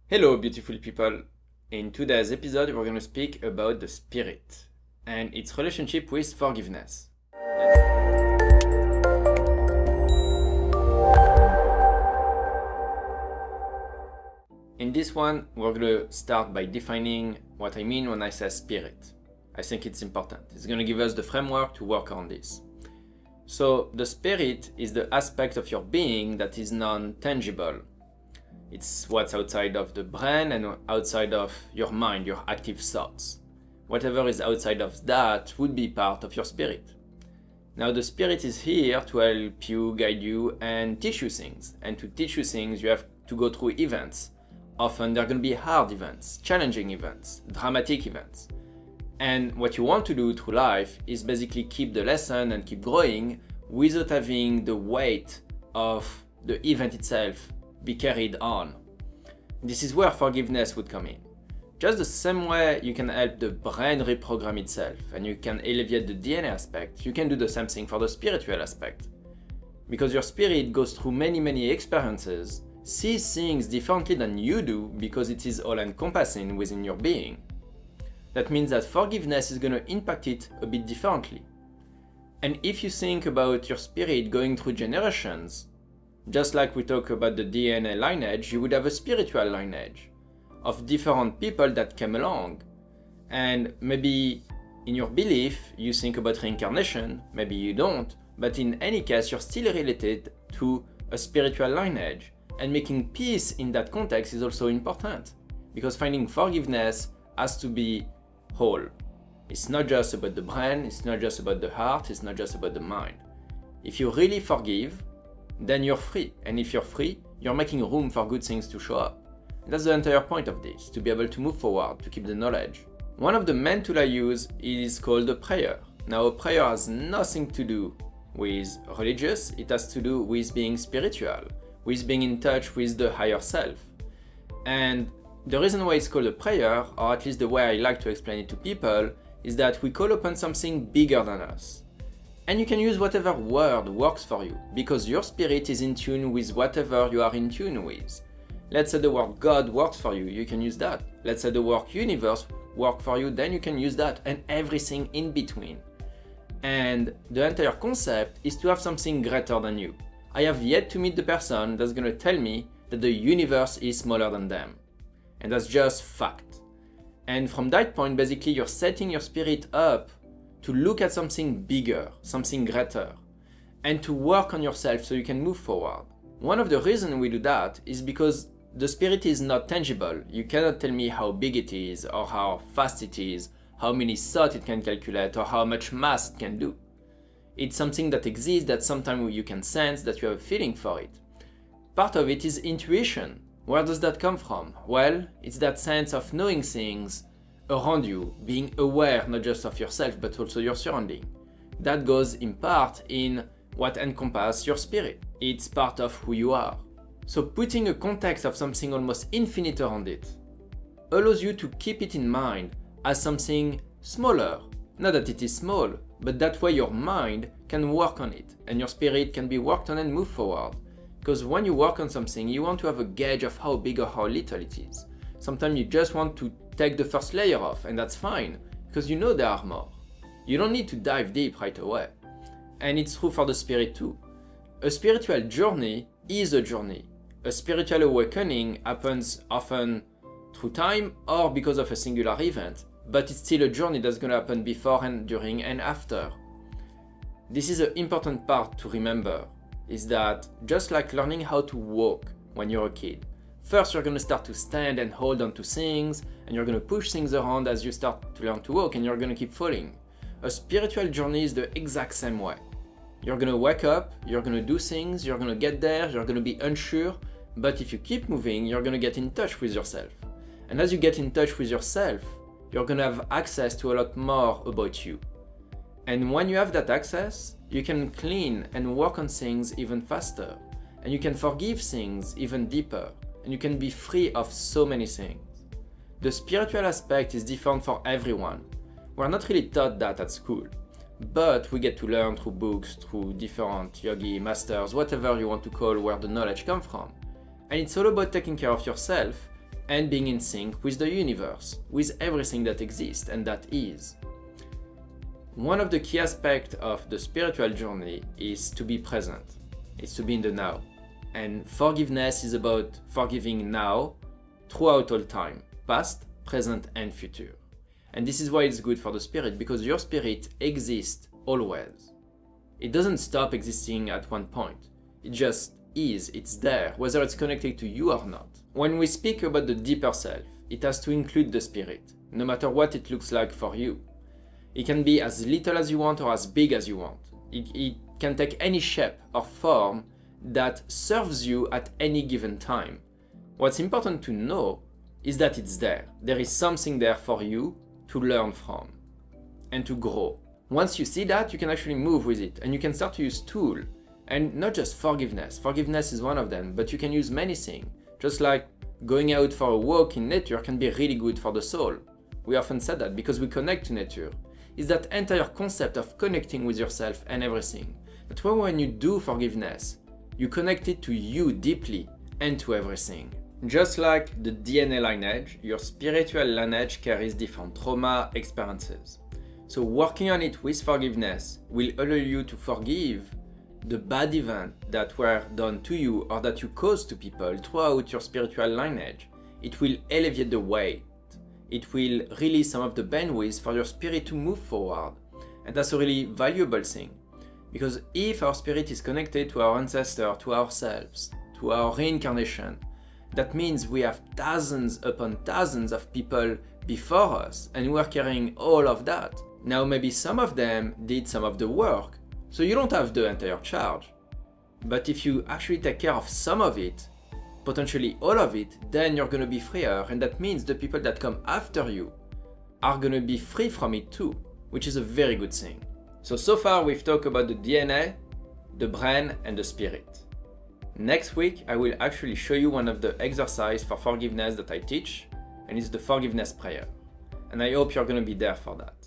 Hello, beautiful people. In today's episode, we're going to speak about the spirit and its relationship with forgiveness. In this one, we're going to start by defining what I mean when I say spirit. I think it's important. It's going to give us the framework to work on this. So, the spirit is the aspect of your being that is non-tangible. It's what's outside of the brain and outside of your mind, your active thoughts. Whatever is outside of that would be part of your spirit. Now the spirit is here to help you, guide you, and teach you things. And to teach you things, you have to go through events. Often they're going to be hard events, challenging events, dramatic events. And what you want to do through life is basically keep the lesson and keep growing without having the weight of the event itself be carried on. This is where forgiveness would come in. Just the same way you can help the brain reprogram itself and you can alleviate the DNA aspect, you can do the same thing for the spiritual aspect. Because your spirit goes through many experiences, sees things differently than you do because it is all encompassing within your being. That means that forgiveness is going to impact it a bit differently. And if you think about your spirit going through generations, just like we talk about the DNA lineage, you would have a spiritual lineage of different people that came along. And maybe in your belief, you think about reincarnation, maybe you don't, but in any case, you're still related to a spiritual lineage. And making peace in that context is also important, because finding forgiveness has to be whole. It's not just about the brain, it's not just about the heart, it's not just about the mind. If you really forgive, then you're free. And if you're free, you're making room for good things to show up. And that's the entire point of this, to be able to move forward, to keep the knowledge. One of the main tools I use is called a prayer. Now, a prayer has nothing to do with religious, it has to do with being spiritual, with being in touch with the higher self. And the reason why it's called a prayer, or at least the way I like to explain it to people, is that we call upon something bigger than us. And you can use whatever word works for you, because your spirit is in tune with whatever you are in tune with. Let's say the word God works for you, you can use that. Let's say the word universe works for you, then you can use that, and everything in between. And the entire concept is to have something greater than you. I have yet to meet the person that's going to tell me that the universe is smaller than them. And that's just fact. And from that point, basically, you're setting your spirit up to look at something bigger, something greater, and to work on yourself so you can move forward. One of the reasons we do that is because the spirit is not tangible. You cannot tell me how big it is, or how fast it is, how many thoughts it can calculate, or how much mass it can do. It's something that exists, that sometimes you can sense, that you have a feeling for it. Part of it is intuition. Where does that come from? Well, it's that sense of knowing things around you, being aware not just of yourself but also your surrounding. That goes in part in what encompasses your spirit. It's part of who you are. So putting a context of something almost infinite around it allows you to keep it in mind as something smaller. Not that it is small, but that way your mind can work on it and your spirit can be worked on and move forward. Because when you work on something, you want to have a gauge of how big or how little it is. Sometimes you just want to take the first layer off, and that's fine, because you know there are more. You don't need to dive deep right away. And it's true for the spirit too. A spiritual journey is a journey. A spiritual awakening happens often through time or because of a singular event, but it's still a journey that's going to happen before and during and after. This is an important part to remember, is that just like learning how to walk when you're a kid, first you're going to start to stand and hold on to things, and you're going to push things around as you start to learn to walk, and you're going to keep falling. A spiritual journey is the exact same way. You're going to wake up, you're going to do things, you're going to get there, you're going to be unsure, but if you keep moving, you're going to get in touch with yourself. And as you get in touch with yourself, you're going to have access to a lot more about you. And when you have that access, you can clean and work on things even faster. And you can forgive things even deeper. And you can be free of so many things. The spiritual aspect is different for everyone. We're not really taught that at school. But we get to learn through books, through different yogi masters, whatever you want to call where the knowledge comes from. And it's all about taking care of yourself and being in sync with the universe, with everything that exists and that is. One of the key aspects of the spiritual journey is to be present. It's to be in the now. And forgiveness is about forgiving now throughout all time, past, present, and future. And this is why it's good for the spirit, because your spirit exists always. It doesn't stop existing at one point. It just is, it's there, whether it's connected to you or not. When we speak about the deeper self, it has to include the spirit, no matter what it looks like for you. It can be as little as you want or as big as you want. It can take any shape or form that serves you at any given time. What's important to know is that it's there. There is something there for you to learn from and to grow. Once you see that, you can actually move with it and you can start to use tools. And not just forgiveness. Forgiveness is one of them, but you can use many things. Just like going out for a walk in nature can be really good for the soul. We often say that because we connect to nature. It's that entire concept of connecting with yourself and everything. But when you do forgiveness, you connect it to you deeply and to everything. Just like the DNA lineage, your spiritual lineage carries different trauma experiences. So working on it with forgiveness will allow you to forgive the bad events that were done to you or that you caused to people throughout your spiritual lineage. It will alleviate the weight. It will release some of the bandwidth for your spirit to move forward. And that's a really valuable thing. Because if our spirit is connected to our ancestor, to ourselves, to our reincarnation, that means we have thousands upon thousands of people before us and we're carrying all of that. Now maybe some of them did some of the work, so you don't have the entire charge. But if you actually take care of some of it, potentially all of it, then you're gonna be freer, and that means the people that come after you are gonna be free from it too, which is a very good thing. So far we've talked about the DNA, the brain, and the spirit. Next week I will actually show you one of the exercises for forgiveness that I teach, and it's the forgiveness prayer. And I hope you're gonna be there for that.